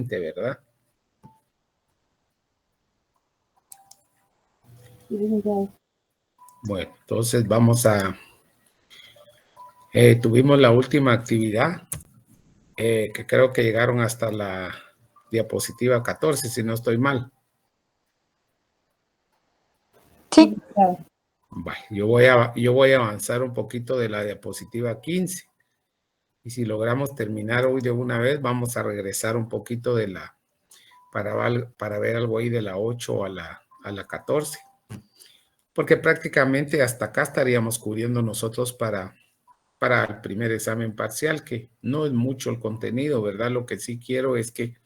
¿verdad? Bueno, entonces vamos a... tuvimos la última actividad, que creo que llegaron hasta la diapositiva 14, si no estoy mal. Sí. Bueno, yo voy a avanzar un poquito de la diapositiva 15. Y si logramos terminar hoy de una vez, vamos a regresar un poquito de la... para ver algo ahí de la 8 a la 14. Porque prácticamente hasta acá estaríamos cubriendo nosotros para el primer examen parcial, que no es mucho el contenido, ¿verdad? Lo que sí quiero es que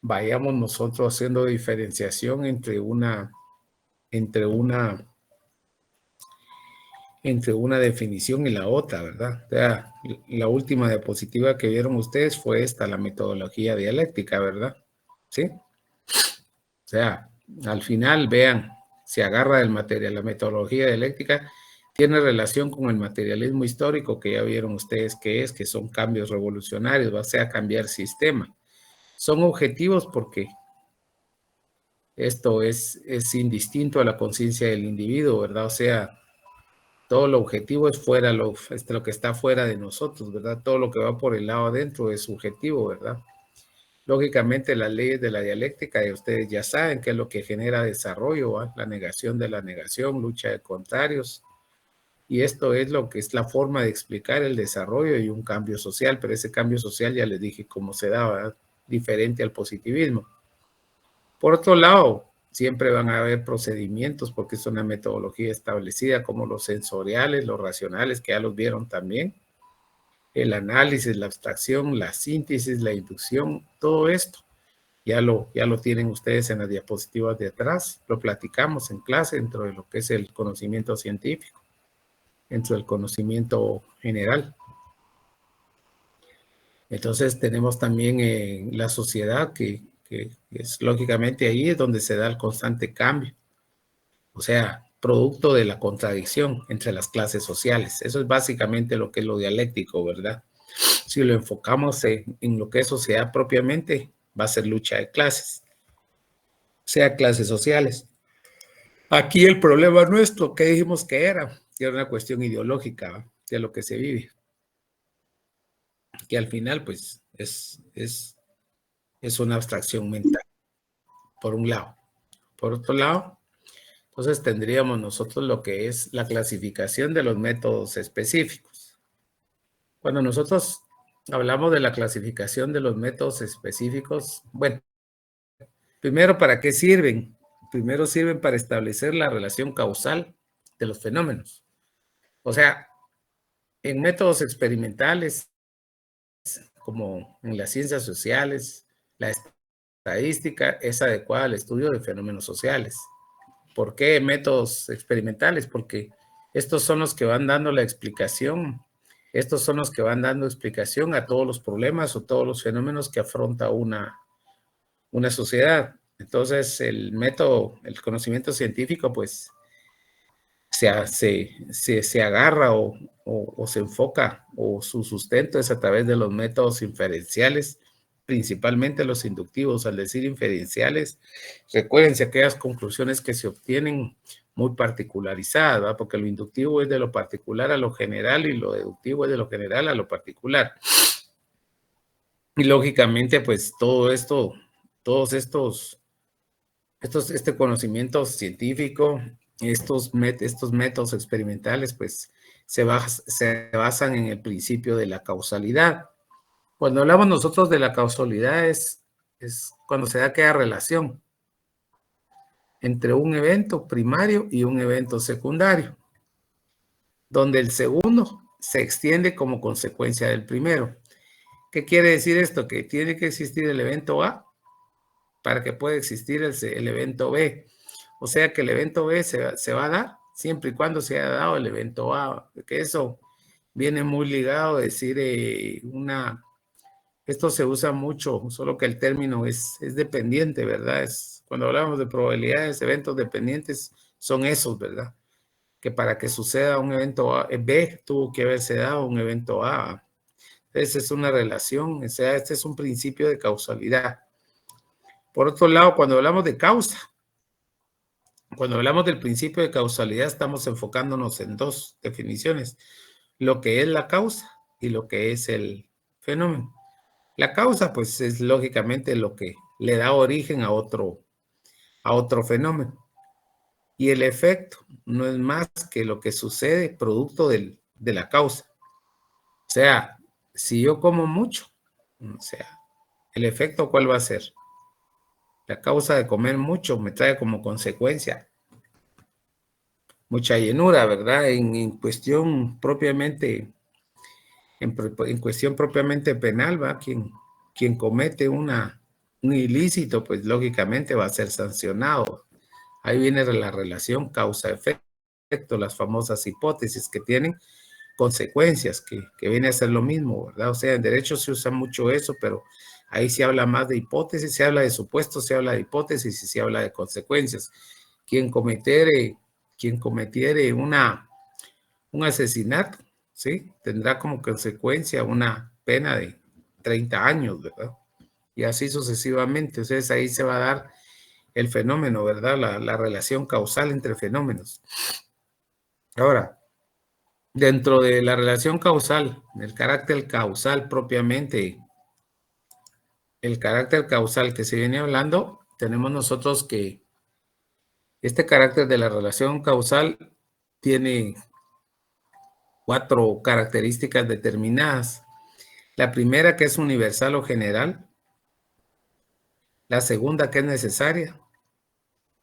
vayamos nosotros haciendo diferenciación entre una definición y la otra, ¿verdad? O sea, la última diapositiva que vieron ustedes fue esta, la metodología dialéctica, ¿verdad? ¿Sí? O sea, al final, vean, se agarra del material, la metodología dialéctica tiene relación con el materialismo histórico, que ya vieron ustedes que son cambios revolucionarios, va a ser cambiar sistema. Son objetivos porque esto es indistinto a la conciencia del individuo, ¿verdad? O sea, todo lo objetivo es fuera, lo que está fuera de nosotros, ¿verdad? Todo lo que va por el lado adentro es subjetivo, ¿verdad? Lógicamente, las leyes de la dialéctica, y ustedes ya saben qué es lo que genera desarrollo, ¿va? La negación de la negación, lucha de contrarios, y esto es lo que es la forma de explicar el desarrollo y un cambio social, pero ese cambio social ya les dije cómo se da, ¿verdad? Diferente al positivismo. Por otro lado, siempre van a haber procedimientos porque es una metodología establecida como los sensoriales, los racionales, que ya los vieron también, el análisis, la abstracción, la síntesis, la inducción, todo esto. Ya lo tienen ustedes en las diapositivas de atrás, lo platicamos en clase dentro de lo que es el conocimiento científico, dentro del conocimiento general. Entonces tenemos también la sociedad que es lógicamente ahí es donde se da el constante cambio. O sea, producto de la contradicción entre las clases sociales. Eso es básicamente lo que es lo dialéctico, ¿verdad? Si lo enfocamos en lo que es sociedad propiamente, va a ser lucha de clases, sea clases sociales. Aquí el problema nuestro, ¿qué dijimos que era? Que era una cuestión ideológica, ¿va? De lo que se vive. Que al final, pues, es una abstracción mental, por un lado. Por otro lado, entonces tendríamos nosotros lo que es la clasificación de los métodos específicos. Cuando nosotros hablamos de la clasificación de los métodos específicos, bueno, primero, ¿para qué sirven? Primero sirven para establecer la relación causal de los fenómenos. O sea, en métodos experimentales, como en las ciencias sociales, la estadística es adecuada al estudio de fenómenos sociales. ¿Por qué métodos experimentales? Porque estos son los que van dando la explicación, estos son los que van dando explicación a todos los problemas o todos los fenómenos que afronta una sociedad. Entonces, el método, el conocimiento científico, pues, se agarra o se enfoca, o su sustento es a través de los métodos inferenciales, principalmente los inductivos. Al decir inferenciales, recuérdense aquellas conclusiones que se obtienen muy particularizadas, ¿verdad? Porque lo inductivo es de lo particular a lo general y lo deductivo es de lo general a lo particular. Y lógicamente, pues todo esto, este conocimiento científico, estos métodos experimentales, pues se basan en el principio de la causalidad. Cuando hablamos nosotros de la causalidad es cuando se da aquella relación entre un evento primario y un evento secundario, donde el segundo se extiende como consecuencia del primero. ¿Qué quiere decir esto? Que tiene que existir el evento A para que pueda existir el evento B. O sea que el evento B se va a dar siempre y cuando se haya dado el evento A, que eso viene muy ligado a decir esto se usa mucho, solo que el término es dependiente, ¿verdad? Cuando hablamos de probabilidades, eventos dependientes son esos, ¿verdad? Que para que suceda un evento B tuvo que haberse dado un evento A. Esa es una relación, o sea, este es un principio de causalidad. Por otro lado, cuando hablamos de causa, cuando hablamos del principio de causalidad, estamos enfocándonos en dos definiciones, lo que es la causa y lo que es el fenómeno. La causa, pues, es lógicamente lo que le da origen a otro fenómeno. Y el efecto no es más que lo que sucede producto de la causa. O sea, si yo como mucho, o sea, el efecto, ¿cuál va a ser? La causa de comer mucho me trae como consecuencia mucha llenura, ¿verdad? En cuestión propiamente, en cuestión propiamente penal, ¿va? Quien comete un ilícito, pues lógicamente va a ser sancionado. Ahí viene la relación causa-efecto, las famosas hipótesis que tienen consecuencias, que viene a ser lo mismo, ¿verdad? O sea, en derecho se usa mucho eso, pero ahí se habla más de hipótesis, se habla de supuestos, se habla de hipótesis y se habla de consecuencias. Quien cometiere un asesinato, ¿sí? Tendrá como consecuencia una pena de 30 años, ¿verdad? Y así sucesivamente. Entonces ahí se va a dar el fenómeno, ¿verdad? La relación causal entre fenómenos. Ahora, dentro de la relación causal, el carácter causal propiamente, el carácter causal que se viene hablando, tenemos nosotros que este carácter de la relación causal tiene 4 características determinadas. La primera, que es universal o general. La segunda, que es necesaria.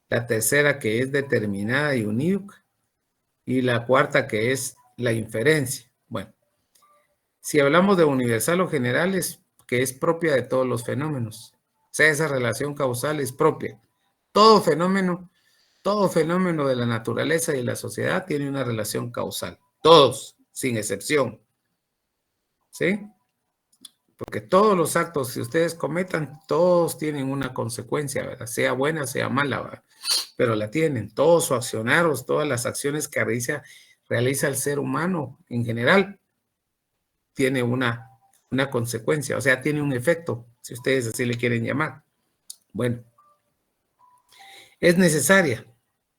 La tercera, que es determinada y unívoca. Y la cuarta, que es la inferencia. Bueno, si hablamos de universal o general, es que es propia de todos los fenómenos. O sea, esa relación causal es propia. Todo fenómeno de la naturaleza y de la sociedad tiene una relación causal. Todos, sin excepción. ¿Sí? Porque todos los actos que ustedes cometan, todos tienen una consecuencia, ¿verdad? Sea buena, sea mala, ¿verdad? Pero la tienen. Todos sus accionarios, todas las acciones que realiza el ser humano en general, tiene una consecuencia, o sea, tiene un efecto, si ustedes así le quieren llamar. Bueno, es necesaria.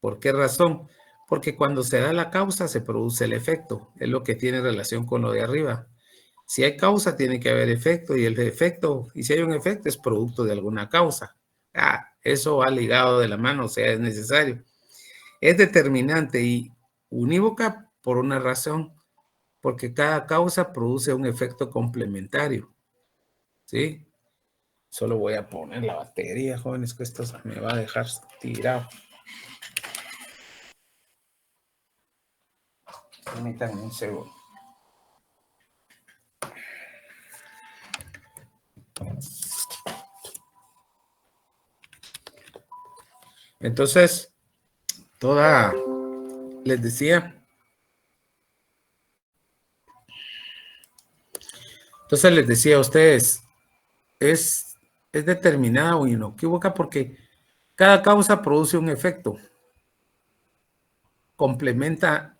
¿Por qué razón? Porque cuando se da la causa, se produce el efecto. Es lo que tiene relación con lo de arriba. Si hay causa, tiene que haber efecto, y el efecto, y si hay un efecto, es producto de alguna causa. Eso va ligado de la mano, o sea, es necesario. Es determinante y unívoca por una razón, porque cada causa produce un efecto complementario. ¿Sí? Solo voy a poner la batería, jóvenes, que esto me va a dejar tirado. Permítanme un segundo. Entonces, les decía, a ustedes, es determinada o inequívoca porque cada causa produce un efecto complementaria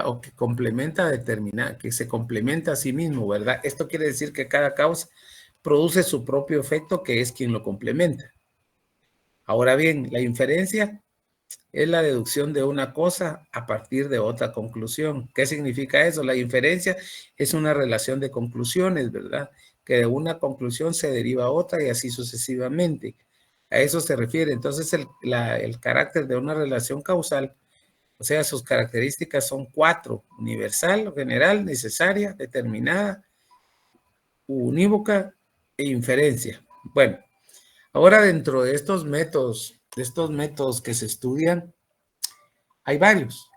o que complementa que se complementa a sí mismo, ¿verdad? Esto quiere decir que cada causa produce su propio efecto, que es quien lo complementa. Ahora bien, la inferencia es la deducción de una cosa a partir de otra conclusión. ¿Qué significa eso? La inferencia es una relación de conclusiones, ¿verdad? Que de una conclusión se deriva otra y así sucesivamente. A eso se refiere. Entonces, el carácter de una relación causal, o sea, sus características son 4: universal, general, necesaria, determinada, unívoca e inferencia. Bueno, ahora dentro de estos métodos que se estudian, hay varios.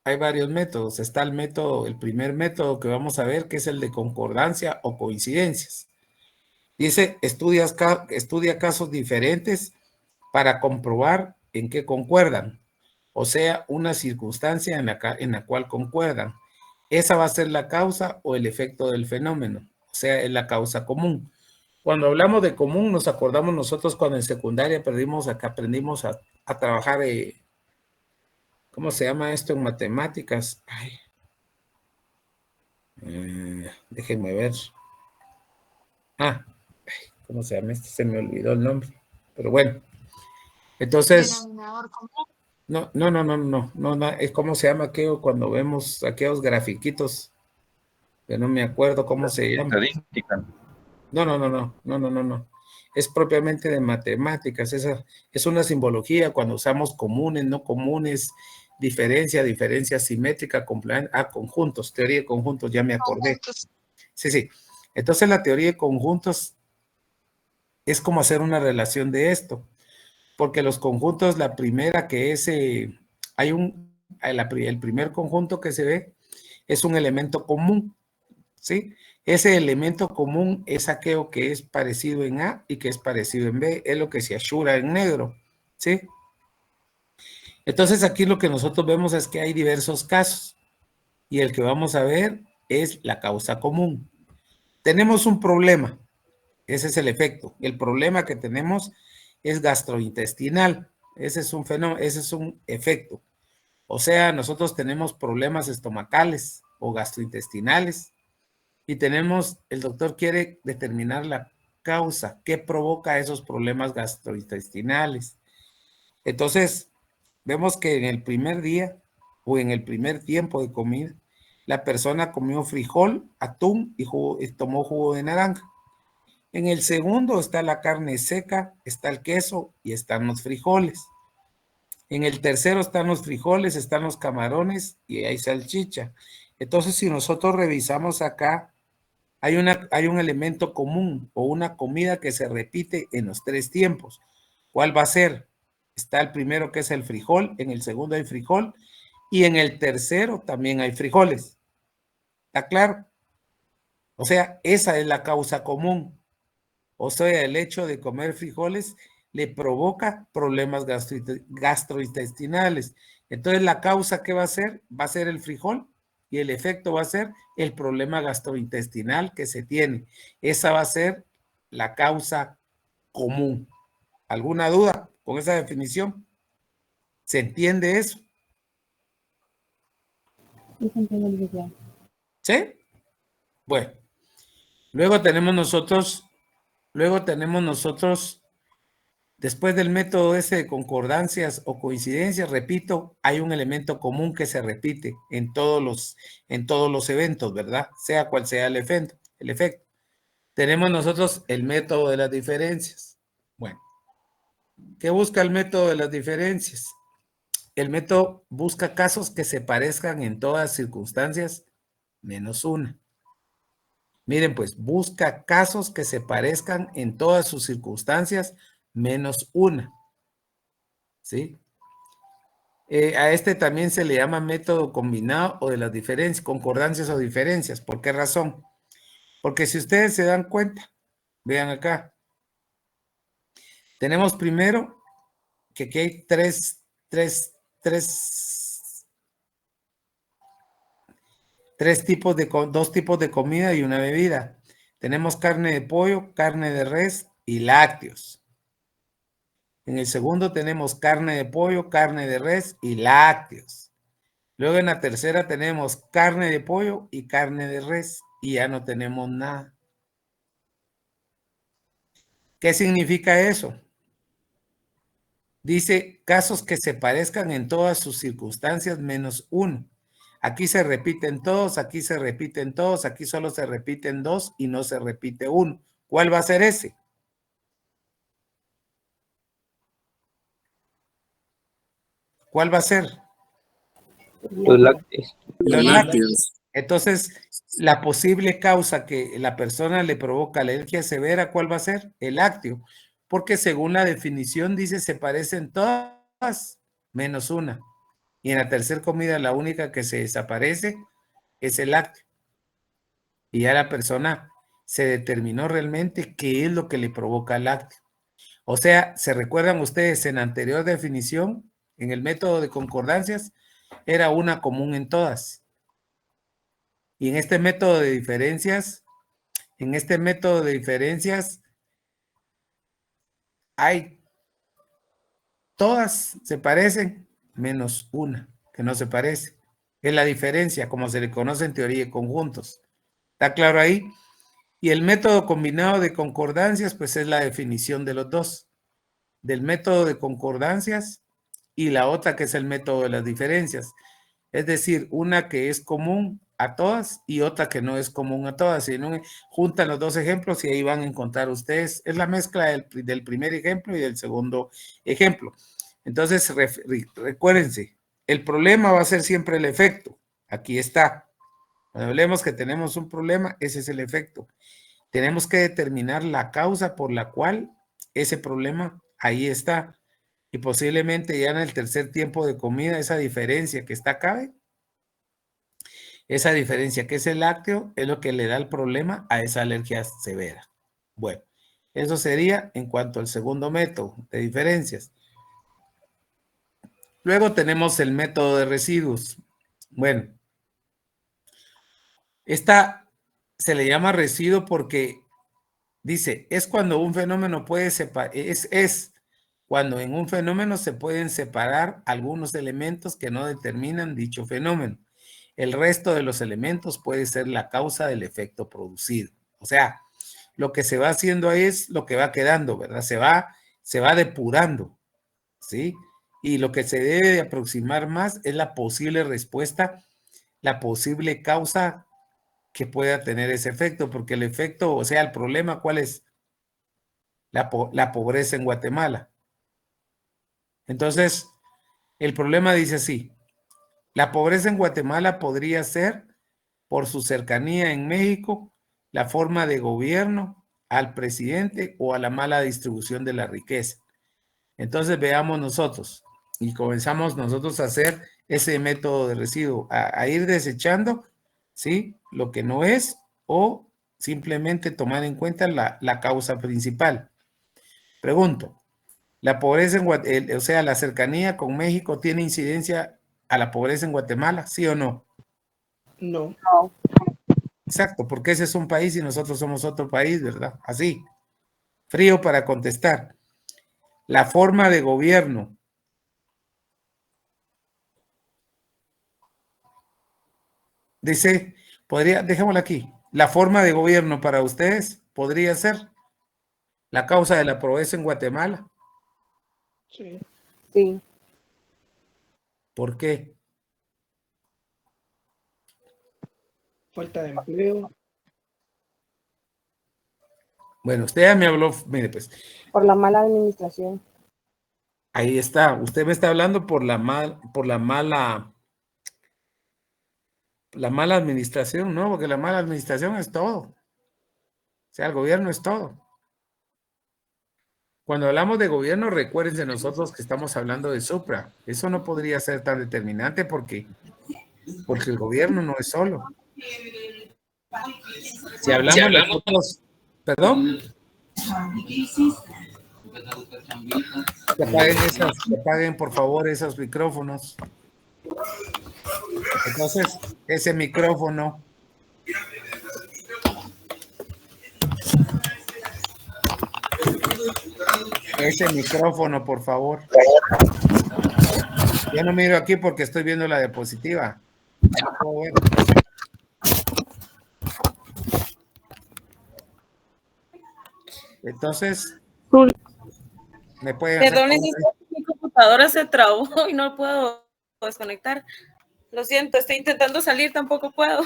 Hay varios métodos. Está el primer método que vamos a ver, que es el de concordancia o coincidencias. Dice, estudia casos diferentes para comprobar en qué concuerdan. O sea, una circunstancia en la cual concuerdan. Esa va a ser la causa o el efecto del fenómeno. O sea, es la causa común. Cuando hablamos de común, nos acordamos nosotros cuando en secundaria aprendimos a trabajar, ¿cómo se llama esto en matemáticas? Déjenme ver. ¿Cómo se llama? Se me olvidó el nombre. Pero bueno, entonces... Denominador común. No, es como se llama aquello cuando vemos aquellos grafiquitos, que no me acuerdo cómo se llama. Estadística. No. Es propiamente de matemáticas, es una simbología cuando usamos comunes, no comunes, diferencia simétrica, conjuntos, teoría de conjuntos, ya me acordé. Conjuntos. Sí. Entonces la teoría de conjuntos es como hacer una relación de esto, porque los conjuntos, la primera que es, el primer conjunto que se ve es un elemento común, ¿sí? Ese elemento común es aquello que es parecido en A y que es parecido en B, es lo que se ashura en negro, ¿sí? Entonces aquí lo que nosotros vemos es que hay diversos casos y el que vamos a ver es la causa común. Tenemos un problema, ese es el efecto. El problema que tenemos es gastrointestinal, ese es un fenómeno, ese es un efecto. O sea, nosotros tenemos problemas estomacales o gastrointestinales y el doctor quiere determinar la causa, qué provoca esos problemas gastrointestinales. Entonces, vemos que en el primer día o en el primer tiempo de comida, la persona comió frijol, atún y tomó jugo de naranja. En el segundo está la carne seca, está el queso y están los frijoles. En el tercero están los frijoles, están los camarones y hay salchicha. Entonces, si nosotros revisamos acá, hay un elemento común o una comida que se repite en los tres tiempos. ¿Cuál va a ser? Está el primero que es el frijol, en el segundo hay frijol y en el tercero también hay frijoles. ¿Está claro? O sea, esa es la causa común. O sea, el hecho de comer frijoles le provoca problemas gastrointestinales. Entonces, la causa que va a ser el frijol y el efecto va a ser el problema gastrointestinal que se tiene. Esa va a ser la causa común. ¿Alguna duda con esa definición? ¿Se entiende eso? Sí, se entiende. ¿Sí? Bueno, luego tenemos nosotros, después del método ese de concordancias o coincidencias, repito, hay un elemento común que se repite en todos los eventos, ¿verdad? Sea cual sea el efecto. Tenemos nosotros el método de las diferencias. Bueno, ¿qué busca el método de las diferencias? El método busca casos que se parezcan en todas circunstancias menos una. Miren, pues, busca casos que se parezcan en todas sus circunstancias menos una. ¿Sí? A este también se le llama método combinado o de las diferencias, concordancias o diferencias. ¿Por qué razón? Porque si ustedes se dan cuenta, vean acá, tenemos primero que aquí hay dos tipos de comida y una bebida. Tenemos carne de pollo, carne de res y lácteos. En el segundo tenemos carne de pollo, carne de res y lácteos. Luego en la tercera tenemos carne de pollo y carne de res y ya no tenemos nada. ¿Qué significa eso? Dice casos que se parezcan en todas sus circunstancias menos uno. Aquí se repiten todos, aquí se repiten todos, aquí solo se repiten dos y no se repite uno. ¿Cuál va a ser ese? ¿Cuál va a ser? Los lácteos. Los lácteos. Entonces, la posible causa que la persona le provoca alergia severa, ¿cuál va a ser? El lácteo. Porque según la definición dice se parecen todas menos una. Y en la tercera comida la única que se desaparece es el lácteo. Y ya la persona se determinó realmente qué es lo que le provoca el lácteo. O sea, ¿se recuerdan ustedes en la anterior definición, en el método de concordancias, era una común en todas? Y en este método de diferencias, hay todas se parecen, menos una que no se parece. Es la diferencia, como se le conoce en teoría de conjuntos. ¿Está claro ahí? Y el método combinado de concordancias, pues es la definición de los dos. Del método de concordancias y la otra que es el método de las diferencias. Es decir, una que es común a todas y otra que no es común a todas. Si no, juntan los dos ejemplos y ahí van a encontrar ustedes. Es la mezcla del primer ejemplo y del segundo ejemplo. Entonces, recuérdense, el problema va a ser siempre el efecto. Aquí está. Cuando hablemos que tenemos un problema, ese es el efecto. Tenemos que determinar la causa por la cual ese problema ahí está. Y posiblemente ya en el tercer tiempo de comida, esa diferencia que está acá, esa diferencia que es el lácteo, es lo que le da el problema a esa alergia severa. Bueno, eso sería en cuanto al segundo método de diferencias. Luego tenemos el método de residuos. Bueno, esta se le llama residuo porque dice, es cuando un fenómeno puede separar, es cuando en un fenómeno se pueden separar algunos elementos que no determinan dicho fenómeno. El resto de los elementos puede ser la causa del efecto producido. O sea, lo que se va haciendo ahí es lo que va quedando, ¿verdad? Se va depurando, ¿sí? Y lo que se debe de aproximar más es la posible respuesta, la posible causa que pueda tener ese efecto, porque el efecto, o sea, el problema, ¿cuál es? La pobreza en Guatemala. Entonces, el problema dice así, la pobreza en Guatemala podría ser, por su cercanía en México, la forma de gobierno al presidente o a la mala distribución de la riqueza. Entonces veamos nosotros y comenzamos nosotros a hacer ese método de residuo, a ir desechando, ¿sí? Lo que no es o simplemente tomar en cuenta la causa principal. Pregunto, ¿la pobreza o sea, la cercanía con México tiene incidencia a la pobreza en Guatemala, sí o no? No. Exacto, porque ese es un país y nosotros somos otro país, ¿verdad? Así, frío para contestar. La forma de gobierno. Dice, dejémoslo aquí. La forma de gobierno para ustedes podría ser la causa de la pobreza en Guatemala. Sí. Sí. ¿Por qué? Falta de empleo. Bueno, usted ya me habló, mire pues, Por la mala administración. ahí está. Usted me está hablando por la mala administración, ¿no? Porque la mala administración es todo. O sea, el gobierno es todo. Cuando hablamos de gobierno, recuérdense nosotros que estamos hablando de supra. Eso no podría ser tan determinante porque el gobierno no es solo. Si hablamos nosotros, perdón. Que apaguen por favor esos micrófonos. Entonces, ese micrófono. Ese micrófono, por favor. Yo no miro aquí porque estoy viendo la diapositiva. No puedo ver. Entonces, me pueden hacer... Perdón, mi computadora se trabó y no puedo desconectar. Lo siento, estoy intentando salir, tampoco puedo.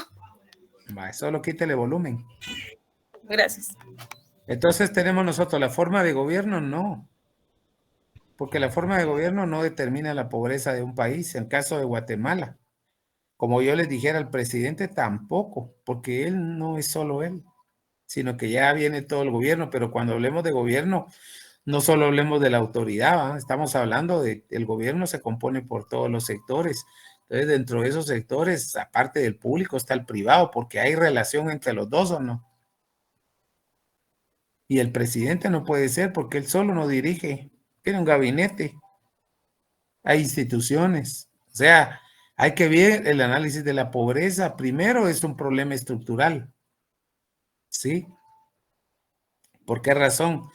Solo quítele volumen. Gracias. Entonces tenemos nosotros la forma de gobierno, no. Porque la forma de gobierno no determina la pobreza de un país. En el caso de Guatemala, como yo les dijera al presidente, tampoco, porque él no es solo él, sino que ya viene todo el gobierno. Pero cuando hablemos de gobierno, no solo hablemos de la autoridad, ¿eh? Estamos hablando de el gobierno se compone por todos los sectores. Entonces, dentro de esos sectores, aparte del público, está el privado, porque hay relación entre los dos, ¿o no? Y el presidente no puede ser porque él solo no dirige, tiene un gabinete, hay instituciones, o sea, hay que ver el análisis de la pobreza. Primero es un problema estructural, ¿sí? ¿Por qué razón?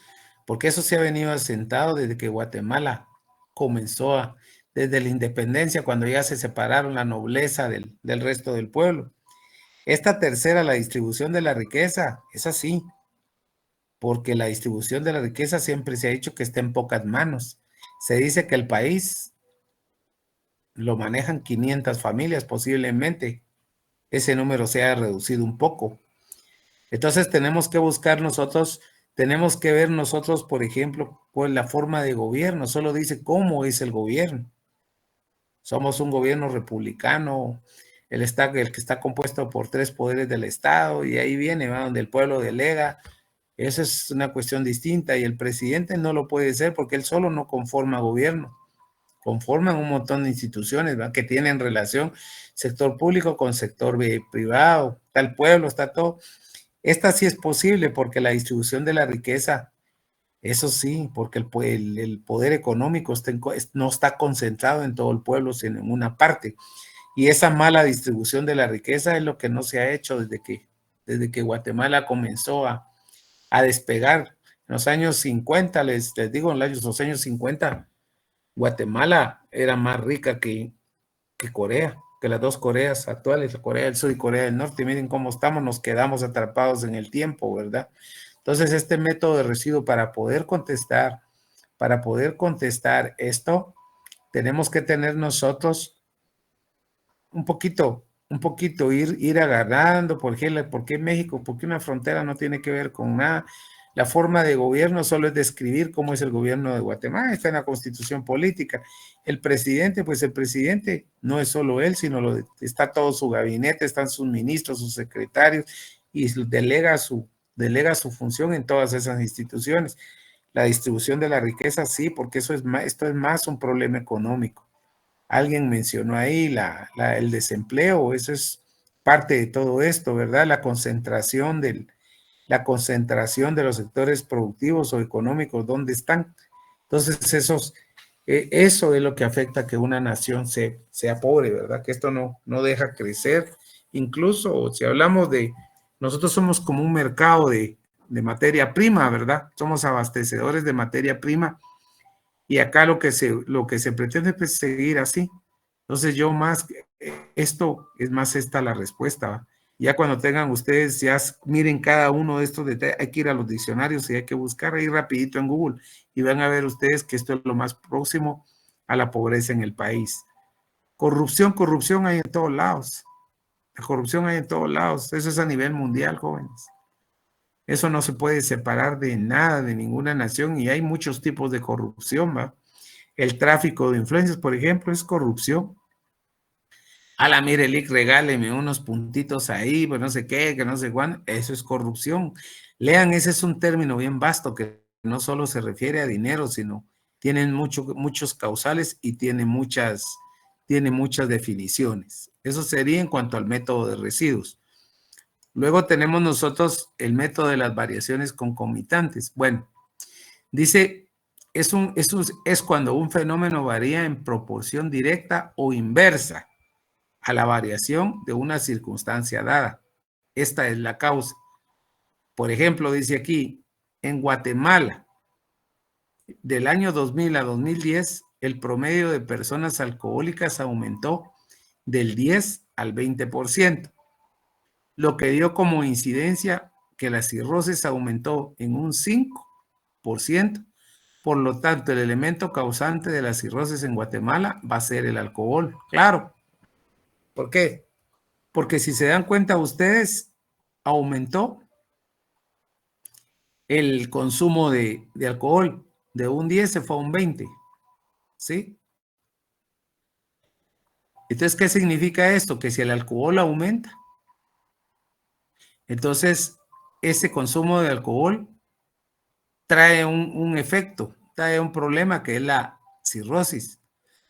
Porque eso se ha venido asentado desde que Guatemala comenzó desde la independencia, cuando ya se separaron la nobleza del resto del pueblo. Esta tercera, la distribución de la riqueza, es así, porque la distribución de la riqueza siempre se ha dicho que está en pocas manos. Se dice que el país lo manejan 500 familias posiblemente. Ese número se ha reducido un poco. Entonces tenemos que buscar nosotros, tenemos que ver nosotros, por ejemplo, cuál es la forma de gobierno. Solo dice cómo es el gobierno. Somos un gobierno republicano, el que está compuesto por 3 poderes del Estado, y ahí viene, ¿va? Donde el pueblo delega. Esa es una cuestión distinta, y el presidente no lo puede ser porque él solo no conforma gobierno. Conforman un montón de instituciones, ¿va? Que tienen relación sector público con sector privado, está el pueblo, está todo. Esta sí es posible porque la distribución de la riqueza, eso sí, porque el poder económico no está concentrado en todo el pueblo, sino en una parte. Y esa mala distribución de la riqueza es lo que no se ha hecho desde que Guatemala comenzó a despegar. En los años 50, les digo, en los años 50, Guatemala era más rica que Corea, que las 2 Coreas actuales, Corea del Sur y Corea del Norte. Miren cómo estamos, nos quedamos atrapados en el tiempo, ¿verdad? Entonces, este método de residuo, para poder contestar esto, tenemos que tener nosotros un poquito, ir agarrando. ¿Por qué México? ¿Por qué una frontera no tiene que ver con nada? La forma de gobierno solo es describir cómo es el gobierno de Guatemala, está en la constitución política. El presidente, pues el presidente no es solo él, sino está todo su gabinete, están sus ministros, sus secretarios, y delega su función en todas esas instituciones. La distribución de la riqueza, sí, porque esto es más un problema económico. Alguien mencionó ahí el desempleo, eso es parte de todo esto, ¿verdad? La concentración de los sectores productivos o económicos, ¿dónde están? Entonces, eso es lo que afecta a que una nación sea pobre, ¿verdad? Que esto no deja crecer. Incluso si hablamos nosotros somos como un mercado de materia prima, ¿verdad? Somos abastecedores de materia prima, y acá lo que se pretende es seguir así. Entonces esto es más esta la respuesta, ¿va? Ya cuando tengan ustedes, ya miren cada uno de estos detalles, hay que ir a los diccionarios y hay que buscar ahí rapidito en Google, y van a ver ustedes que esto es lo más próximo a la pobreza en el país. Corrupción hay en todos lados. La corrupción hay en todos lados. Eso es a nivel mundial, jóvenes. Eso no se puede separar de nada, de ninguna nación, y hay muchos tipos de corrupción, ¿va? El tráfico de influencias, por ejemplo, es corrupción. Mire, Lick, regáleme unos puntitos ahí, pues no sé qué, que no sé cuándo. Eso es corrupción. Lean, ese es un término bien vasto que no solo se refiere a dinero, sino tienen muchos causales y tiene muchas definiciones. Eso sería en cuanto al método de residuos. Luego tenemos nosotros el método de las variaciones concomitantes. Bueno, dice, es cuando un fenómeno varía en proporción directa o inversa a la variación de una circunstancia dada. Esta es la causa. Por ejemplo, dice aquí, en Guatemala, del año 2000 a 2010, el promedio de personas alcohólicas aumentó del 10 al 20%, lo que dio como incidencia que la cirrosis aumentó en un 5%. Por lo tanto, el elemento causante de la cirrosis en Guatemala va a ser el alcohol. Claro. ¿Por qué? Porque si se dan cuenta ustedes, aumentó el consumo de alcohol. De un 10 se fue a un 20. ¿Sí? Entonces, ¿qué significa esto? Que si el alcohol aumenta, entonces ese consumo de alcohol trae un efecto, trae un problema que es la cirrosis.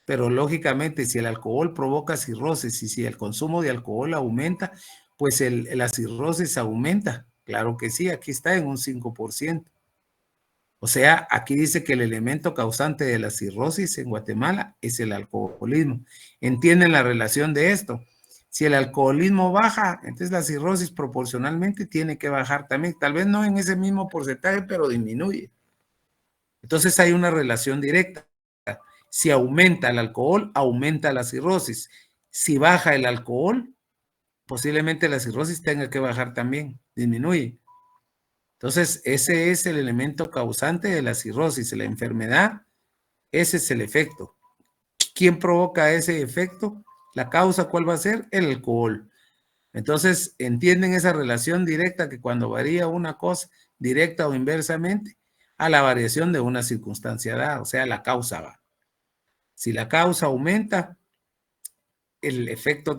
Pero lógicamente, si el alcohol provoca cirrosis y si el consumo de alcohol aumenta, pues la cirrosis aumenta. Claro que sí, aquí está en un 5%. O sea, aquí dice que el elemento causante de la cirrosis en Guatemala es el alcoholismo. ¿Entienden la relación de esto? Si el alcoholismo baja, entonces la cirrosis proporcionalmente tiene que bajar también. Tal vez no en ese mismo porcentaje, pero disminuye. Entonces hay una relación directa. Si aumenta el alcohol, aumenta la cirrosis. Si baja el alcohol, posiblemente la cirrosis tenga que bajar también, disminuye. Entonces, ese es el elemento causante de la cirrosis, la enfermedad, ese es el efecto. ¿Quién provoca ese efecto? La causa, ¿cuál va a ser? El alcohol. Entonces, entienden esa relación directa que cuando varía una cosa, directa o inversamente, a la variación de una circunstancia dada, o sea, la causa va. Si la causa aumenta, el efecto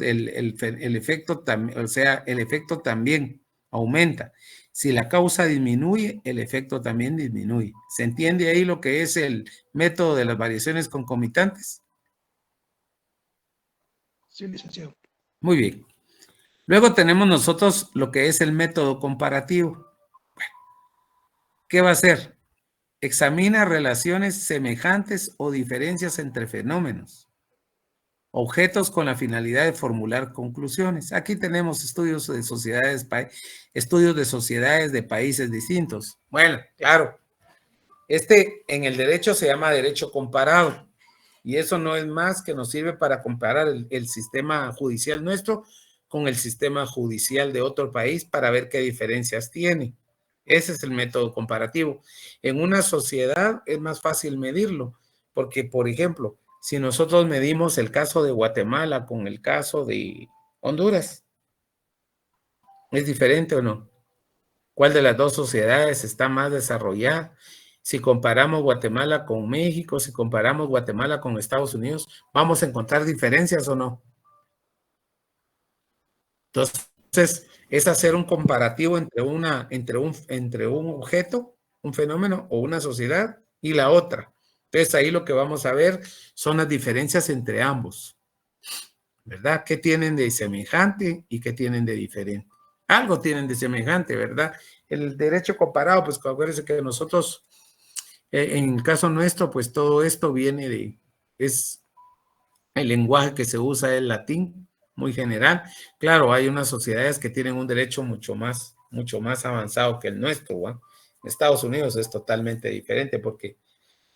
también, o sea, el efecto también aumenta. Si la causa disminuye, el efecto también disminuye. ¿Se entiende ahí lo que es el método de las variaciones concomitantes? Sí, licenciado. Muy bien. Luego tenemos nosotros lo que es el método comparativo. Bueno, ¿qué va a hacer? Examina relaciones semejantes o diferencias entre fenómenos, objetos con la finalidad de formular conclusiones. Aquí tenemos estudios de sociedades de países distintos. Bueno, claro, en el derecho se llama derecho comparado y eso no es más que nos sirve para comparar el sistema judicial nuestro con el sistema judicial de otro país para ver qué diferencias tiene. Ese es el método comparativo. En una sociedad es más fácil medirlo, porque, por ejemplo, si nosotros medimos el caso de Guatemala con el caso de Honduras, ¿es diferente o no? ¿Cuál de las dos sociedades está más desarrollada? Si comparamos Guatemala con México, si comparamos Guatemala con Estados Unidos, ¿vamos a encontrar diferencias o no? Entonces, es hacer un comparativo entre un objeto, un fenómeno o una sociedad y la otra. Entonces, ahí lo que vamos a ver son las diferencias entre ambos, ¿verdad? ¿Qué tienen de semejante y qué tienen de diferente? Algo tienen de semejante, ¿verdad? El derecho comparado, pues acuérdense que nosotros, en el caso nuestro, pues todo esto viene es el lenguaje que se usa es latín, muy general. Claro, hay unas sociedades que tienen un derecho mucho más avanzado que el nuestro, ¿no? En Estados Unidos es totalmente diferente porque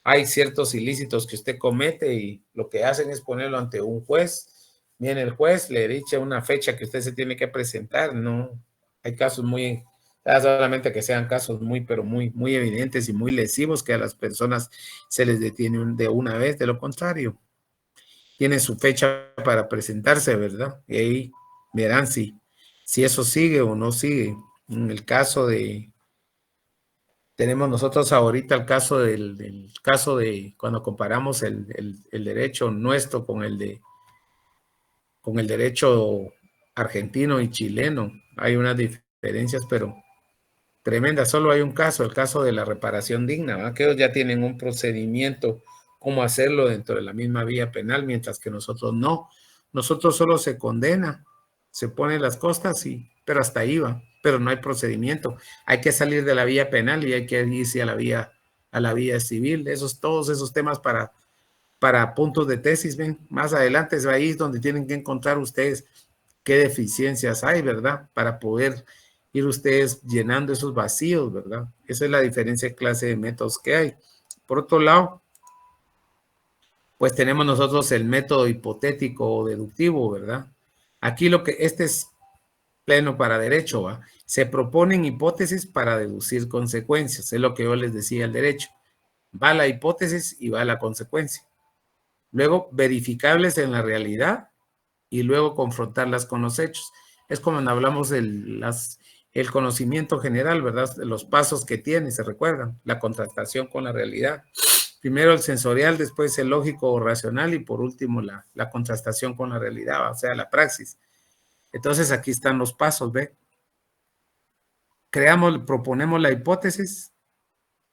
hay ciertos ilícitos que usted comete y lo que hacen es ponerlo ante un juez. Viene el juez, le dice una fecha que usted se tiene que presentar. No, hay casos solamente que sean casos pero muy evidentes y muy lesivos que a las personas se les detiene de una vez. De lo contrario, tiene su fecha para presentarse, ¿verdad? Y ahí verán si eso sigue o no sigue. En el caso tenemos nosotros ahorita el caso del caso de cuando comparamos el derecho nuestro con el derecho argentino y chileno. Hay unas diferencias, pero tremendas. Solo hay un caso, el caso de la reparación digna, ¿verdad? Que ellos ya tienen un procedimiento cómo hacerlo dentro de la misma vía penal, mientras que nosotros no. Nosotros solo se condena, se ponen las costas, pero hasta ahí va, pero no hay procedimiento. Hay que salir de la vía penal y hay que irse a la vía civil. Todos esos temas para puntos de tesis, ven, más adelante es ahí donde tienen que encontrar ustedes qué deficiencias hay, ¿verdad? Para poder ir ustedes llenando esos vacíos, ¿verdad? Esa es la diferencia de clase de métodos que hay. Por otro lado, pues tenemos nosotros el método hipotético o deductivo, ¿verdad? Aquí este es pleno para derecho, ¿va? Se proponen hipótesis para deducir consecuencias, es lo que yo les decía al derecho. Va la hipótesis y va la consecuencia. Luego, verificables en la realidad y luego confrontarlas con los hechos. Es como cuando hablamos del el conocimiento general, ¿verdad? Los pasos que tiene, ¿se recuerdan? La contrastación con la realidad. Primero el sensorial, después el lógico o racional y por último la contrastación con la realidad, o sea, la praxis. Entonces aquí están los pasos, ¿ve? Proponemos la hipótesis,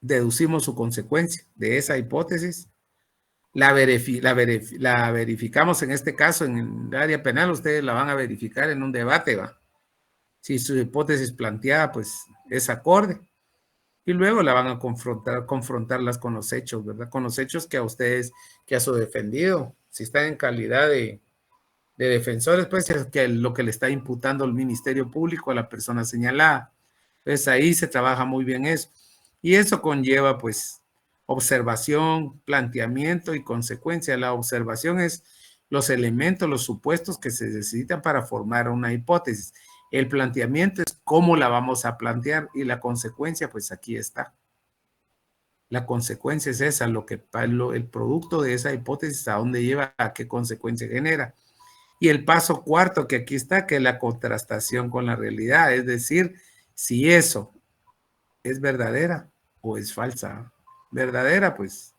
deducimos su consecuencia de esa hipótesis, la verificamos en este caso en el área penal, ustedes la van a verificar en un debate, ¿va? Si su hipótesis planteada, pues, es acorde. Y luego la van a confrontarlas con los hechos, ¿verdad? Con los hechos que a ustedes, que a su defendido, si están en calidad de defensores, pues es que lo que le está imputando el Ministerio Público a la persona señalada. Entonces ahí se trabaja muy bien eso. Y eso conlleva, pues, observación, planteamiento y consecuencia. La observación es los elementos, los supuestos que se necesitan para formar una hipótesis. El planteamiento es cómo la vamos a plantear y la consecuencia, pues aquí está. La consecuencia es esa, el producto de esa hipótesis, a dónde lleva, a qué consecuencia genera. Y el paso cuarto que aquí está, que es la contrastación con la realidad, es decir, si eso es verdadera o es falsa. Verdadera, pues,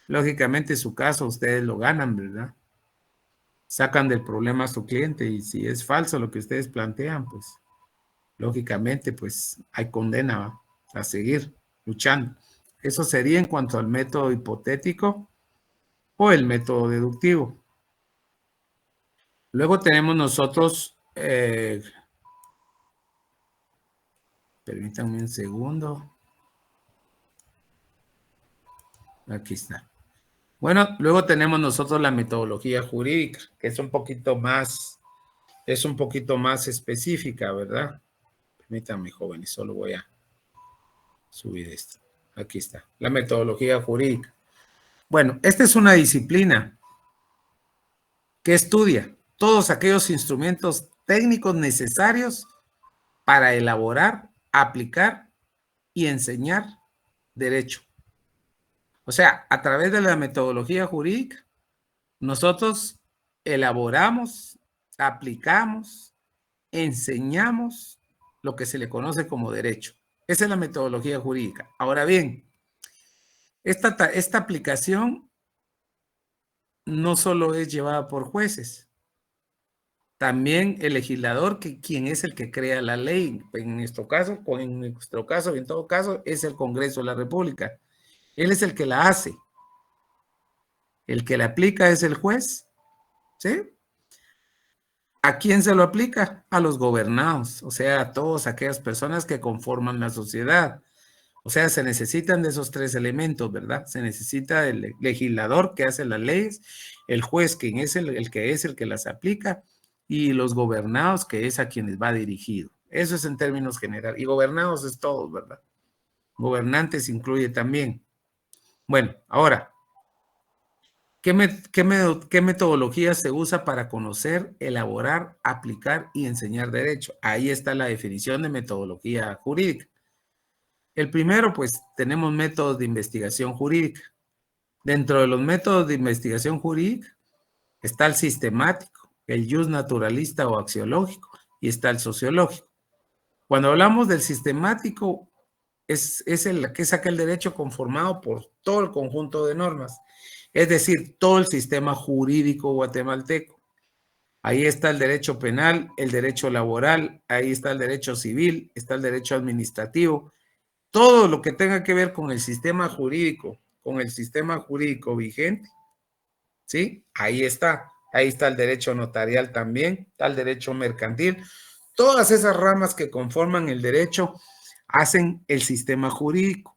lógicamente en su caso ustedes lo ganan, ¿verdad? Sacan del problema a su cliente, y si es falso lo que ustedes plantean, pues, lógicamente, pues, hay condena, ¿va? A seguir luchando. Eso sería en cuanto al método hipotético o el método deductivo. Luego tenemos nosotros, permítanme un segundo. Aquí está. Bueno, luego tenemos nosotros la metodología jurídica, que es un poquito más específica, ¿verdad? Permítanme, jóvenes, solo voy a subir esto. Aquí está, la metodología jurídica. Bueno, esta es una disciplina que estudia todos aquellos instrumentos técnicos necesarios para elaborar, aplicar y enseñar derecho. O sea, a través de la metodología jurídica, nosotros elaboramos, aplicamos, enseñamos lo que se le conoce como derecho. Esa es la metodología jurídica. Ahora bien, esta aplicación no solo es llevada por jueces, también el legislador, quien es el que crea la ley, en nuestro caso y en todo caso, es el Congreso de la República. Él es el que la hace. El que la aplica es el juez, ¿sí? ¿A quién se lo aplica? A los gobernados, o sea, a todas aquellas personas que conforman la sociedad. O sea, se necesitan de esos tres elementos, ¿verdad? Se necesita el legislador que hace las leyes, el juez, quien es el que las aplica, y los gobernados, que es a quienes va dirigido. Eso es en términos generales. Y gobernados es todo, ¿verdad? Gobernantes incluye también. Bueno, ahora, ¿qué metodología se usa para conocer, elaborar, aplicar y enseñar derecho? Ahí está la definición de metodología jurídica. El primero, pues, tenemos métodos de investigación jurídica. Dentro de los métodos de investigación jurídica está el sistemático, el jus naturalista o axiológico, y está el sociológico. Cuando hablamos del sistemático, es aquel derecho conformado por todo el conjunto de normas, es decir, todo el sistema jurídico guatemalteco. Ahí está el derecho penal, el derecho laboral, ahí está el derecho civil, está el derecho administrativo, todo lo que tenga que ver con el sistema jurídico vigente, ¿sí? Ahí está el derecho notarial también, está el derecho mercantil. Todas esas ramas que conforman el derecho hacen el sistema jurídico,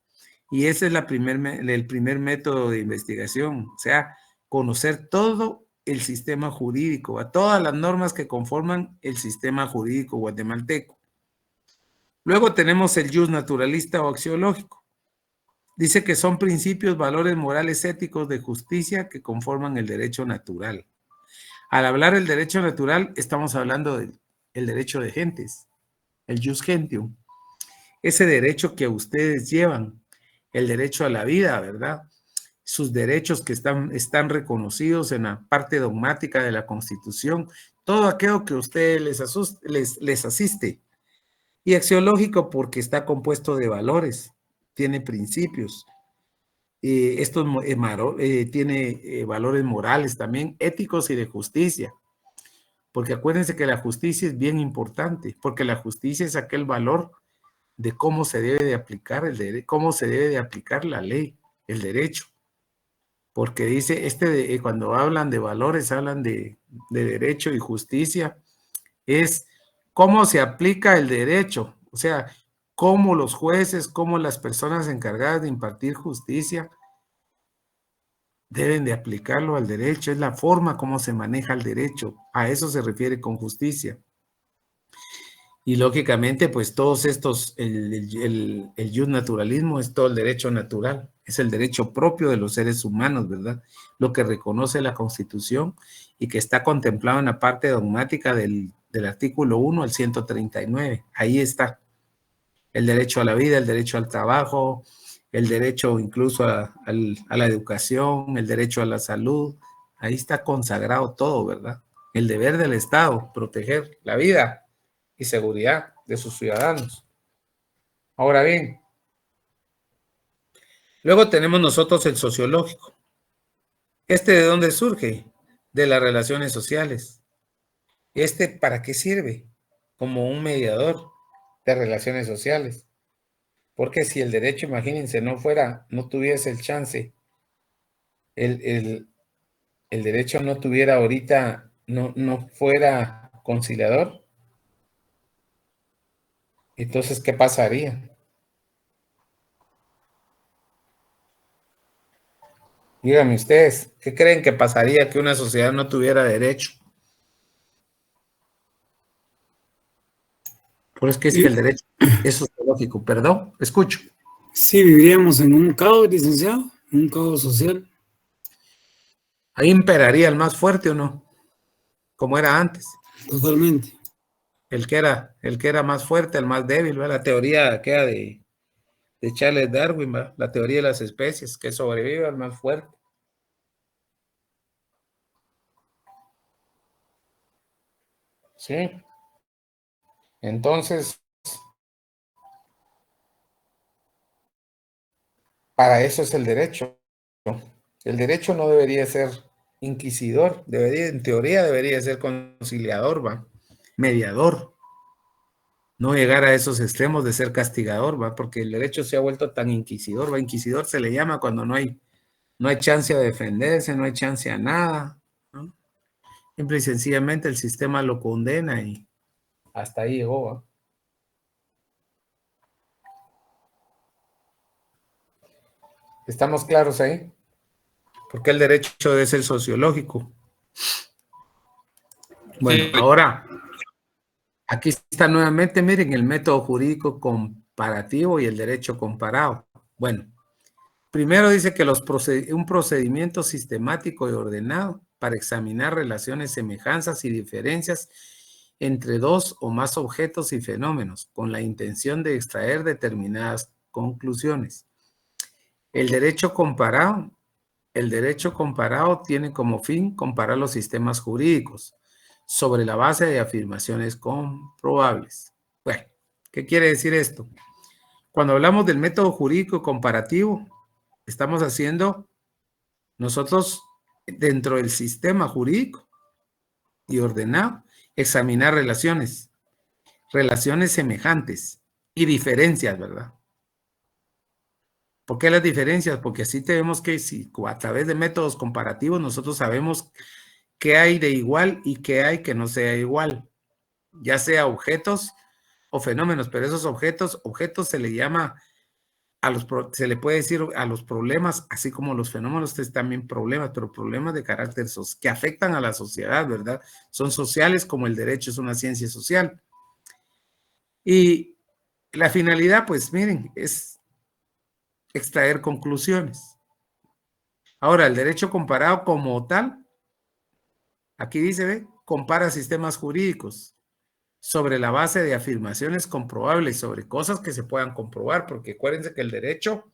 y ese es el primer método de investigación, o sea, conocer todo el sistema jurídico, a todas las normas que conforman el sistema jurídico guatemalteco. Luego tenemos el jus naturalista o axiológico. Dice que son principios, valores morales, éticos de justicia que conforman el derecho natural. Al hablar del derecho natural, estamos hablando del derecho de gentes, el jus gentium. Ese derecho que ustedes llevan, el derecho a la vida, ¿verdad? Sus derechos que están reconocidos en la parte dogmática de la Constitución, todo aquello que a ustedes les asiste. Y axiológico porque está compuesto de valores, tiene principios, tiene valores morales también, éticos y de justicia. Porque acuérdense que la justicia es bien importante, porque la justicia es aquel valor de cómo se debe de aplicar cómo se debe de aplicar la ley, el derecho. Porque dice, cuando hablan de valores, hablan de derecho y justicia, es cómo se aplica el derecho, o sea, cómo los jueces, cómo las personas encargadas de impartir justicia deben de aplicarlo al derecho, es la forma como se maneja el derecho, a eso se refiere con justicia. Y lógicamente, pues todos estos, el jus naturalismo es todo el derecho natural, es el derecho propio de los seres humanos, ¿verdad? Lo que reconoce la Constitución y que está contemplado en la parte dogmática del artículo 1 al 139. Ahí está el derecho a la vida, el derecho al trabajo, el derecho incluso a la educación, el derecho a la salud. Ahí está consagrado todo, ¿verdad? El deber del Estado, proteger la vida y seguridad de sus ciudadanos. Ahora bien, luego tenemos nosotros el sociológico. ¿De dónde surge? De las relaciones sociales. ¿Para qué sirve? Como un mediador de relaciones sociales. Porque si el derecho, imagínense, no tuviese el chance, el derecho no tuviera ahorita, no fuera conciliador, entonces, ¿qué pasaría? Díganme ustedes, ¿qué creen que pasaría que una sociedad no tuviera derecho? Pues es que el derecho es sociológico. Perdón, escucho. Sí, viviríamos en un caos, licenciado, un caos social. Ahí imperaría el más fuerte, ¿o no? Como era antes. Totalmente. El que era más fuerte, el más débil, ¿verdad? La teoría queda de Charles Darwin, ¿verdad? La teoría de las especies, que sobrevive al más fuerte. Sí. Entonces, para eso es el derecho. El derecho no debería ser inquisidor, en teoría debería ser conciliador, ¿va? Mediador. No llegar a esos extremos de ser castigador, ¿va? Porque el derecho se ha vuelto tan inquisidor, ¿va? Inquisidor se le llama cuando no hay chance de defenderse, no hay chance a nada, ¿no? Simple y sencillamente el sistema lo condena y hasta ahí llegó, ¿va? ¿Estamos claros ahí? Porque el derecho es el sociológico. Bueno, ahora, aquí está nuevamente, miren, el método jurídico comparativo y el derecho comparado. Bueno, primero dice que un procedimiento sistemático y ordenado para examinar relaciones, semejanzas y diferencias entre dos o más objetos y fenómenos, con la intención de extraer determinadas conclusiones. El derecho comparado tiene como fin comparar los sistemas jurídicos sobre la base de afirmaciones comprobables. Bueno, ¿qué quiere decir esto? Cuando hablamos del método jurídico comparativo, estamos haciendo nosotros dentro del sistema jurídico y ordenado, examinar relaciones semejantes y diferencias, ¿verdad? ¿Por qué las diferencias? Porque así tenemos que, si a través de métodos comparativos, nosotros sabemos qué hay de igual y qué hay que no sea igual, ya sea objetos o fenómenos, pero esos objetos se le llama se le puede decir a los problemas, así como los fenómenos es también problemas, pero problemas de carácter que afectan a la sociedad, ¿verdad? Son sociales, como el derecho es una ciencia social. Y la finalidad, pues miren, es extraer conclusiones. Ahora, el derecho comparado como tal, aquí dice, ¿ve? Compara sistemas jurídicos sobre la base de afirmaciones comprobables, sobre cosas que se puedan comprobar, porque acuérdense que el derecho,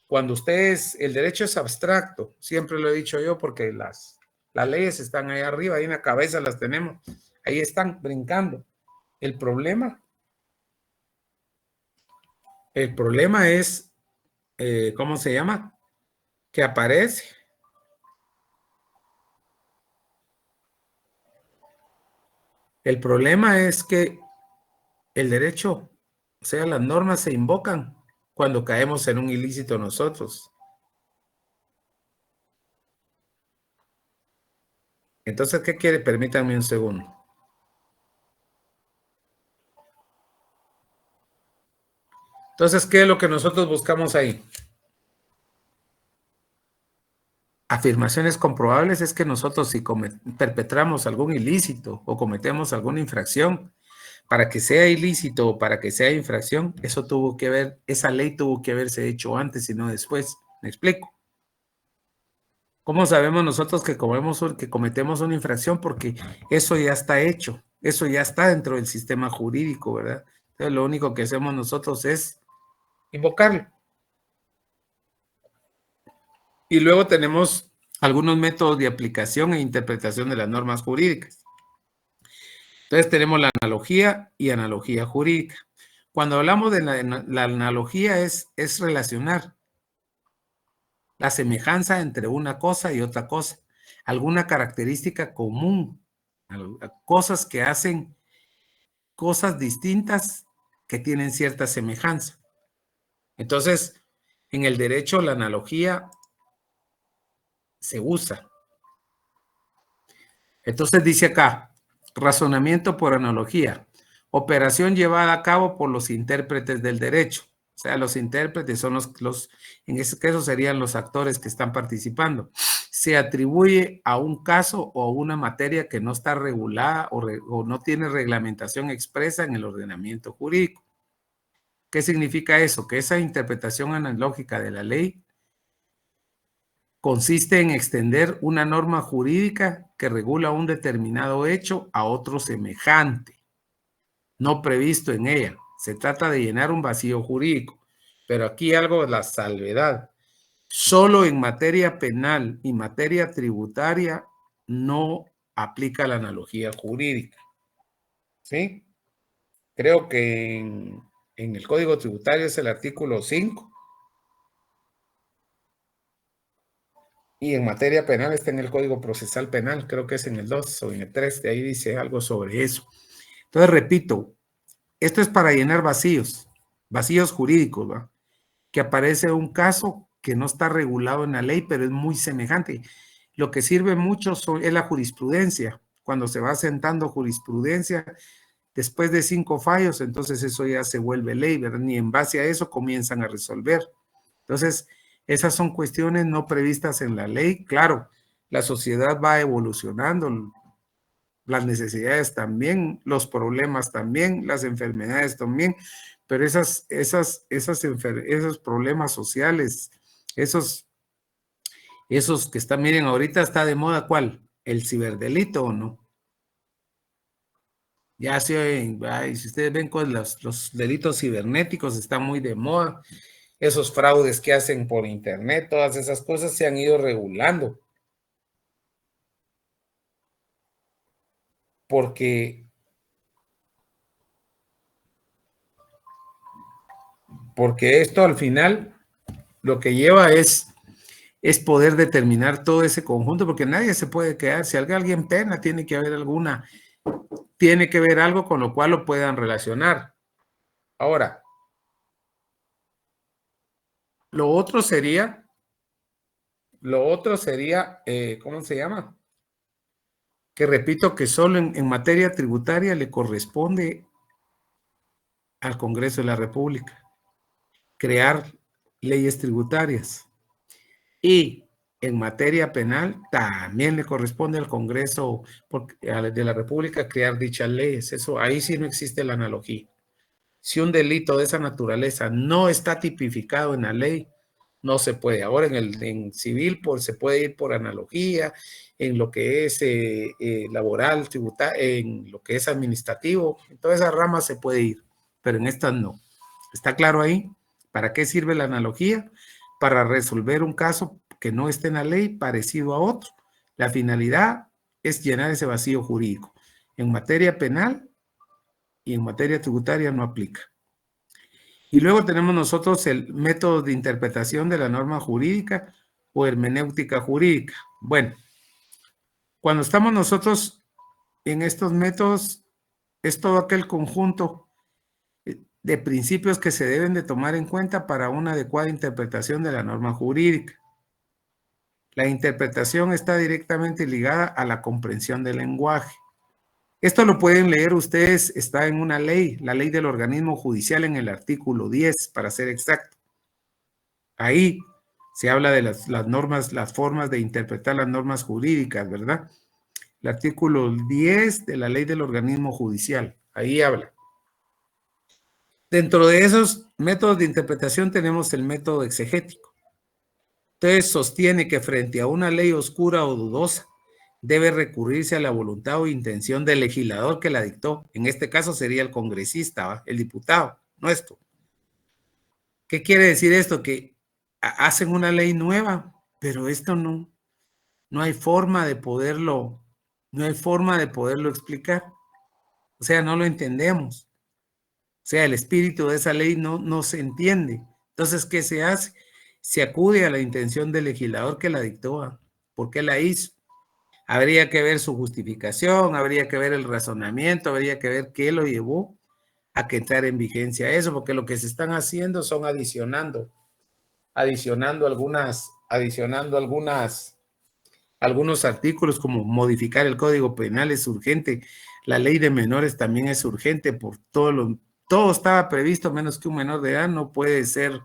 el derecho es abstracto, siempre lo he dicho yo, porque las leyes están ahí arriba, ahí en la cabeza las tenemos, ahí están brincando. El problema es, ¿cómo se llama? Que aparece. El problema es que el derecho, o sea, las normas se invocan cuando caemos en un ilícito nosotros. Entonces, ¿qué quiere? Permítanme un segundo. Entonces, ¿qué es lo que nosotros buscamos ahí? Afirmaciones comprobables es que nosotros si perpetramos algún ilícito o cometemos alguna infracción, para que sea ilícito o para que sea infracción, eso tuvo que haber, esa ley tuvo que haberse hecho antes y no después. ¿Me explico? ¿Cómo sabemos nosotros que cometemos una infracción? Porque eso ya está hecho, eso ya está dentro del sistema jurídico, ¿verdad? Entonces lo único que hacemos nosotros es invocarlo. Y luego tenemos algunos métodos de aplicación e interpretación de las normas jurídicas. Entonces tenemos la analogía y analogía jurídica. Cuando hablamos de la analogía es relacionar la semejanza entre una cosa y otra cosa, alguna característica común, cosas que hacen cosas distintas que tienen cierta semejanza. Entonces, en el derecho la analogía se usa. Entonces dice acá, razonamiento por analogía, operación llevada a cabo por los intérpretes del derecho. O sea, los intérpretes son en ese caso serían los actores que están participando. Se atribuye a un caso o a una materia que no está regulada o no tiene reglamentación expresa en el ordenamiento jurídico. ¿Qué significa eso? Que esa interpretación analógica de la ley consiste en extender una norma jurídica que regula un determinado hecho a otro semejante, no previsto en ella. Se trata de llenar un vacío jurídico, pero aquí algo de la salvedad. Solo en materia penal y materia tributaria no aplica la analogía jurídica. ¿Sí? Creo que en el Código Tributario es el artículo 5. Y en materia penal está en el Código Procesal Penal, creo que es en el 2 o en el 3, de ahí dice algo sobre eso. Entonces, repito, esto es para llenar vacíos jurídicos, ¿va? Que aparece un caso que no está regulado en la ley, pero es muy semejante. Lo que sirve mucho es la jurisprudencia. Cuando se va sentando jurisprudencia, después de 5 fallos, entonces eso ya se vuelve ley, ¿verdad? Ni en base a eso comienzan a resolver. Entonces, esas son cuestiones no previstas en la ley. Claro, la sociedad va evolucionando, las necesidades también, los problemas también, las enfermedades también, pero esos problemas sociales, esos que están, miren, ahorita está de moda, ¿cuál? ¿El ciberdelito o no? Ya si ustedes ven con los delitos cibernéticos están muy de moda. Esos fraudes que hacen por internet, todas esas cosas se han ido regulando. Porque esto al final lo que lleva es poder determinar todo ese conjunto, porque nadie se puede quedar. Si alguien pena, tiene que haber algo con lo cual lo puedan relacionar. Ahora, lo otro sería, ¿cómo se llama? Que repito que solo en materia tributaria le corresponde al Congreso de la República crear leyes tributarias. Y en materia penal también le corresponde al Congreso de la República crear dichas leyes. Eso, ahí sí no existe la analogía. Si un delito de esa naturaleza no está tipificado en la ley, no se puede. Ahora en civil se puede ir por analogía, en lo que es laboral, tributario, en lo que es administrativo, en todas esas ramas se puede ir, pero en estas no. ¿Está claro ahí? ¿Para qué sirve la analogía? Para resolver un caso que no esté en la ley parecido a otro. La finalidad es llenar ese vacío jurídico. En materia penal y en materia tributaria no aplica. Y luego tenemos nosotros el método de interpretación de la norma jurídica o hermenéutica jurídica. Bueno, cuando estamos nosotros en estos métodos, es todo aquel conjunto de principios que se deben de tomar en cuenta para una adecuada interpretación de la norma jurídica. La interpretación está directamente ligada a la comprensión del lenguaje. Esto lo pueden leer ustedes, está en una ley, la ley del organismo judicial en el artículo 10, para ser exacto. Ahí se habla de las normas, las formas de interpretar las normas jurídicas, ¿verdad? El artículo 10 de la ley del organismo judicial. ahí habla. Dentro de esos métodos de interpretación tenemos el método exegético. Entonces sostiene que frente a una ley oscura o dudosa, debe recurrirse a la voluntad o intención del legislador que la dictó. En este caso sería el congresista, ¿va? El diputado nuestro. ¿Qué quiere decir esto? Que hacen una ley nueva, pero esto no hay forma de poderlo, explicar. O sea, no lo entendemos. O sea, el espíritu de esa ley no se entiende. Entonces, ¿qué se hace? Se acude a la intención del legislador que la dictó. ¿Por qué la hizo? Habría que ver su justificación, habría que ver el razonamiento, habría que ver qué lo llevó a que entrara en vigencia eso, porque lo que se están haciendo son adicionando algunos artículos, como modificar el Código Penal es urgente, la ley de menores también es urgente, por todo estaba previsto, menos que un menor de edad no puede ser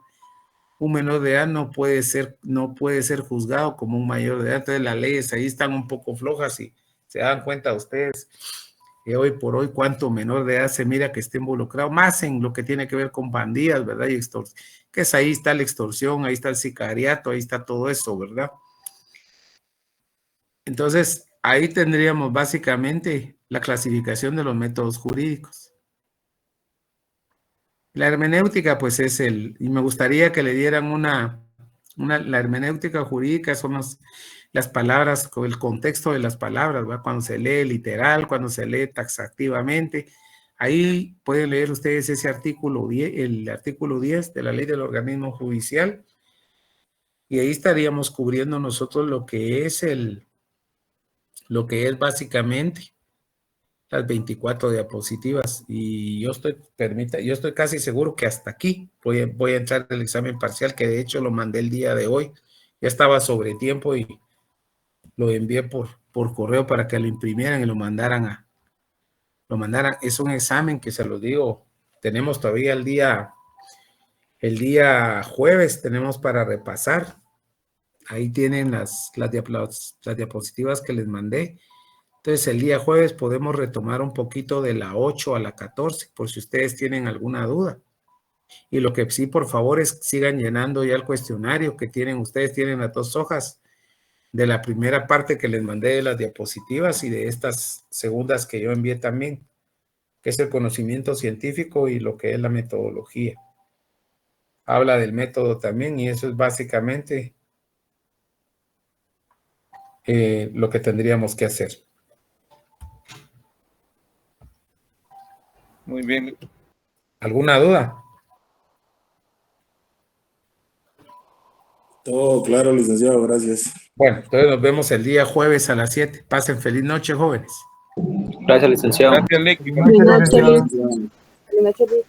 juzgado como un mayor de edad. Entonces las leyes ahí están un poco flojas y se dan cuenta ustedes que hoy por hoy cuánto menor de edad se mira que esté involucrado, más en lo que tiene que ver con bandidas, ¿verdad? Y extorsión, que es ahí está la extorsión, ahí está el sicariato, ahí está todo eso, ¿verdad? Entonces, ahí tendríamos básicamente la clasificación de los métodos jurídicos. La hermenéutica, pues y me gustaría que le dieran la hermenéutica jurídica son las palabras, con el contexto de las palabras, ¿verdad? Cuando se lee literal, cuando se lee taxativamente. Ahí pueden leer ustedes ese artículo, el artículo 10 de la ley del organismo judicial, y ahí estaríamos cubriendo nosotros lo que es básicamente las 24 diapositivas, y yo estoy casi seguro que hasta aquí voy a entrar en el examen parcial, que de hecho lo mandé el día de hoy, ya estaba sobre tiempo y lo envié por correo para que lo imprimieran y lo mandaran. Es un examen que, se los digo, tenemos todavía el día jueves, tenemos para repasar. Ahí tienen las diapositivas que les mandé. Entonces, el día jueves podemos retomar un poquito de la 8 a la 14, por si ustedes tienen alguna duda. Y lo que sí, por favor, es sigan llenando ya el cuestionario que ustedes tienen las 2 hojas de la primera parte que les mandé de las diapositivas y de estas segundas que yo envié también, que es el conocimiento científico y lo que es la metodología. Habla del método también, y eso es básicamente lo que tendríamos que hacer. Muy bien. ¿Alguna duda? Todo claro, licenciado, gracias. Bueno, entonces nos vemos el día jueves a las 7. Pasen feliz noche, jóvenes. Gracias, licenciado. Gracias, Lick. Buenas noches, Liz. Buenas noches, Liz.